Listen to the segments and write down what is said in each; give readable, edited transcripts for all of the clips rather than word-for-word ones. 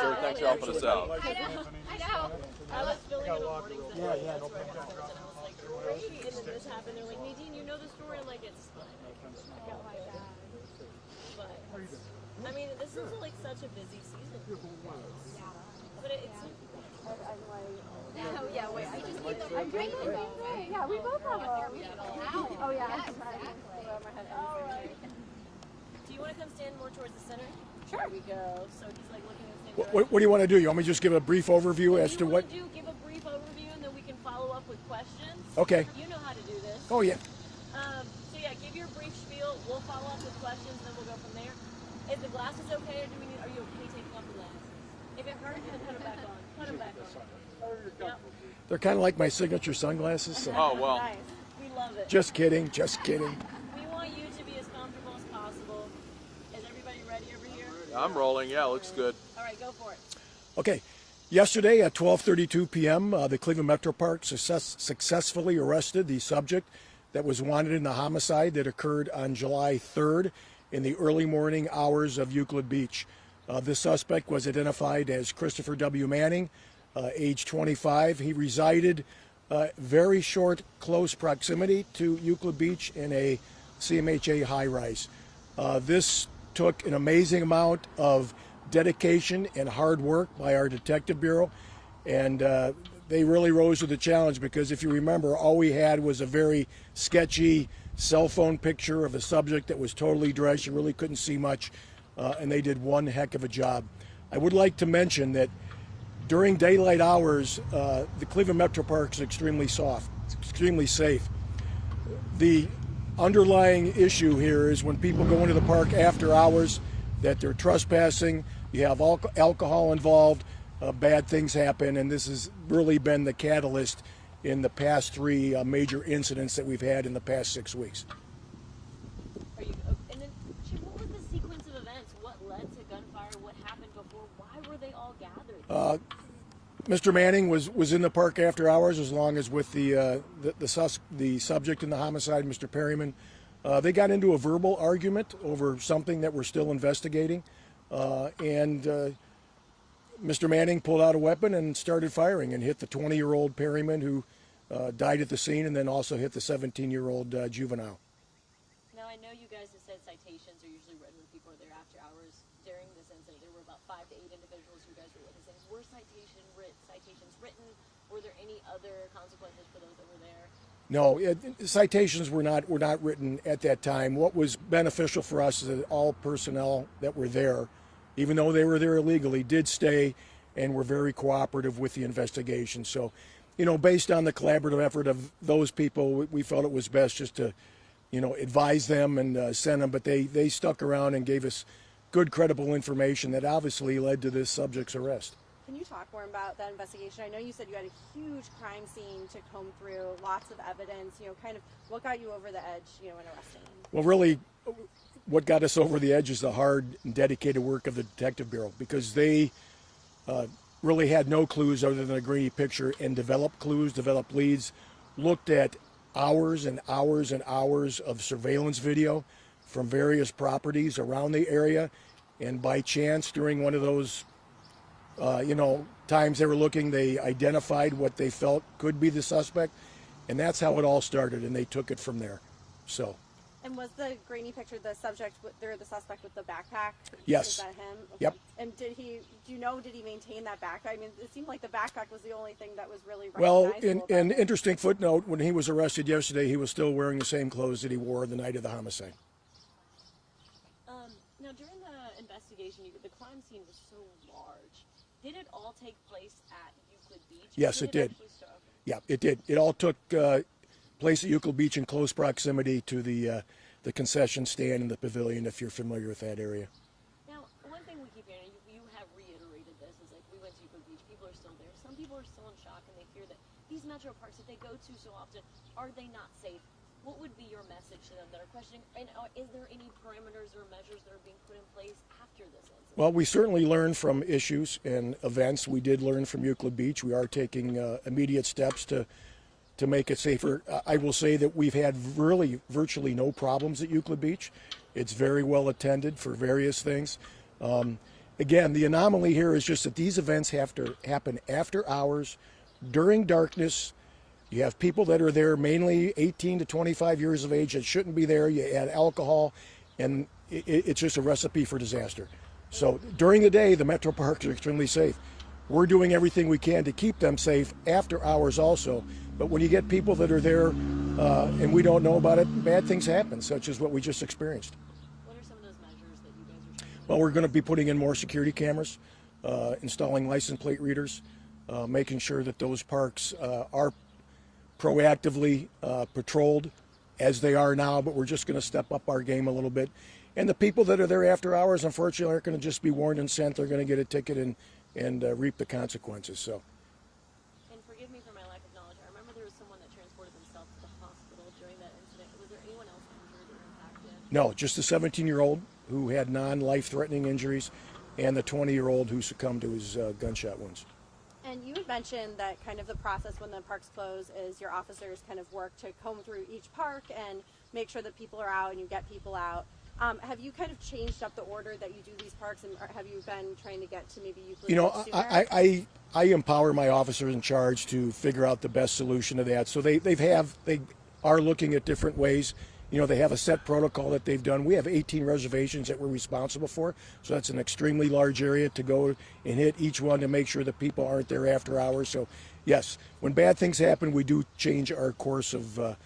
here. Thanks for helping us out. I know. I was filling in a morning session. Yeah, no problem. And I was like, great. And then this happened. They're like, Nadine, you know the story? I'm like, it's fine. I got my dad. But, I mean, this is like such a busy season. But it's... I'm like... Oh, yeah, wait. I just need them. I'm drinking them. Yeah, we both have them. Oh, yeah. All right. Do you want to come stand more towards the center? Sure. There we go. So he's like looking at the same What do you want to do? You want me to just give a brief overview as to what? Give a brief overview and then we can follow up with questions. Okay. You know how to do this. Oh, yeah. So yeah, give your brief spiel. We'll follow up with questions, then we'll go from there. Is the glasses okay, or are you okay taking off the glasses? If it hurts, then put them back on. Put them back on. Yep. They're kind of like my signature sunglasses. So. Oh, well. Nice. We love it. Just kidding. Just kidding. We want you to be as comfortable as possible. Is everybody ready over here? I'm rolling. Yeah, looks good. All right, go for it. Okay. Yesterday at 12:32 p.m., the Cleveland Metroparks successfully arrested the subject that was wanted in the homicide that occurred on July 3rd in the early morning hours of Euclid Beach. This suspect was identified as Christopher W. Manning, age 25. He resided very short, close proximity to Euclid Beach in a CMHA high-rise. This took an amazing amount of dedication and hard work by our detective bureau, and they really rose to the challenge because if you remember, all we had was a very sketchy cell phone picture of a subject that was totally dressed. You really couldn't see much, and they did one heck of a job. I would like to mention that during daylight hours, the Cleveland Metroparks is extremely soft, it's extremely safe. The underlying issue here is when people go into the park after hours, that they're trespassing, you have alcohol involved, bad things happen, and this has really been the catalyst in the past three major incidents that we've had in the past 6 weeks. And then, what was the sequence of events? What led to gunfire? What happened before? Why were they all gathered? Mr. Manning was in the park after hours, as long as with the subject in the homicide, Mr. Perryman. They got into a verbal argument over something that we're still investigating, and Mr. Manning pulled out a weapon and started firing and hit the 20-year-old Perryman who died at the scene, and then also hit the 17-year-old juvenile. Now, I know you guys have said citations are usually written when people are there after hours. During this incident, there were about 5 to 8 individuals you guys were witnessing. Were citations written? Were there any other consequences for those that were there? No, citations were not written at that time. What was beneficial for us is that all personnel that were there, even though they were there illegally, did stay and were very cooperative with the investigation. So, based on the collaborative effort of those people, we felt it was best just to, advise them and send them. But they stuck around and gave us good, credible information that obviously led to this subject's arrest. Can you talk more about that investigation? I know you said you had a huge crime scene to comb through, lots of evidence, kind of what got you over the edge, in arresting him? Well, really, what got us over the edge is the hard and dedicated work of the Detective Bureau, because they really had no clues other than a grainy picture and developed clues, developed leads, looked at hours and hours and hours of surveillance video from various properties around the area, and by chance during one of those times they were looking, they identified what they felt could be the suspect, and that's how it all started, and they took it from there. So. And was the grainy picture the suspect with the backpack? Yes. Is that him? Okay. Yep. And did he maintain that backpack? I mean, it seemed like the backpack was the only thing that was really recognizable. Well, an interesting footnote, when he was arrested yesterday, he was still wearing the same clothes that he wore the night of the homicide. Now, during the investigation, the crime scene was so large. Did it all take place at Euclid Beach? Yes, it did. Yeah, it did. It all took place at Euclid Beach in close proximity to the concession stand and the pavilion, if you're familiar with that area. Now, one thing we keep hearing, you have reiterated this, is like we went to Euclid Beach, people are still there. Some people are still in shock, and they fear that these metro parks that they go to so often, are they not safe? What would be your message to them that are questioning? And is there any parameters or measures that are being put in place after this incident? Well, we certainly learned from issues and events. We did learn from Euclid Beach. We are taking immediate steps to make it safer. I will say that we've had really virtually no problems at Euclid Beach. It's very well attended for various things. again, the anomaly here is just that these events have to happen after hours, during darkness. You have people that are there, mainly 18 to 25 years of age, that shouldn't be there. You add alcohol, and it's just a recipe for disaster. So during the day, the Metroparks are extremely safe. We're doing everything we can to keep them safe after hours also. But when you get people that are there and we don't know about it, bad things happen, such as what we just experienced. What are some of those measures that you guys are trying to Well, we're going to be putting in more security cameras, installing license plate readers, making sure that those parks are proactively patrolled as they are now, but we're just going to step up our game a little bit. And the people that are there after hours, unfortunately, aren't going to just be warned and sent. They're going to get a ticket and reap the consequences. So. And forgive me for my lack of knowledge. I remember there was someone that transported themselves to the hospital during that incident. Was there anyone else injured or impacted? No, just a 17-year-old who had non-life-threatening injuries and the 20-year-old who succumbed to his gunshot wounds. And you had mentioned that kind of the process when the parks close is your officers kind of work to comb through each park and make sure that people are out and you get people out. Have you kind of changed up the order that you do these parks, and have you been trying to get to maybe Euclid You know, Beach sooner? I empower my officers in charge to figure out the best solution to that. So they are looking at different ways. You know, they have a set protocol that they've done. We have 18 reservations that we're responsible for, so that's an extremely large area to go and hit each one to make sure that people aren't there after hours. So, yes, when bad things happen, we do change our course of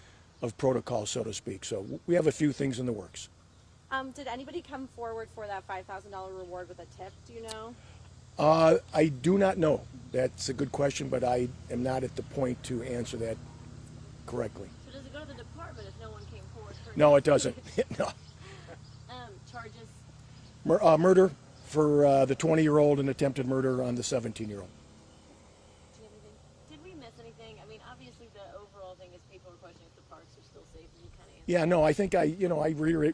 protocol, so to speak. So we have a few things in the works. Did anybody come forward for that $5,000 reward with a tip? Do you know? I do not know. That's a good question, but I am not at the point to answer that correctly. So does it go to the department if no one came forward? No, it doesn't. No. Charges? Murder for the 20-year-old and attempted murder on the 17-year-old. Did we miss anything? I mean, obviously the overall thing is people are questioning if the parks are still safe, and you kind of answered. Yeah, no, I think I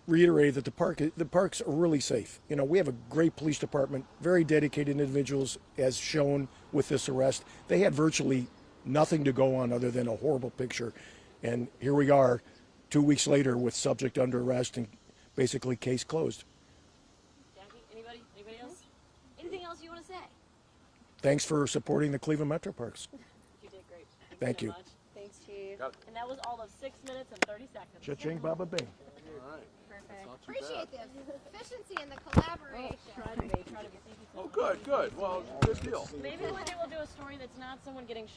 reiterated that the parks are really safe. You know, we have a great police department, very dedicated individuals, as shown with this arrest. They had virtually nothing to go on other than a horrible picture, and here we are, 2 weeks later, with subject under arrest and basically case closed. Jackie, anybody else? Anything else you want to say? Thanks for supporting the Cleveland Metroparks. You did great. Thank so you. much. Thanks, Chief. Got it. And that was all of 6 minutes and 30 seconds. Cha-ching, baba bing. All right. Perfect. Not too Appreciate bad. the efficiency and the collaboration. Try to be. Thank you so Oh, much. good, good. Well, good deal. Maybe one day we'll do a story that's not someone getting shot.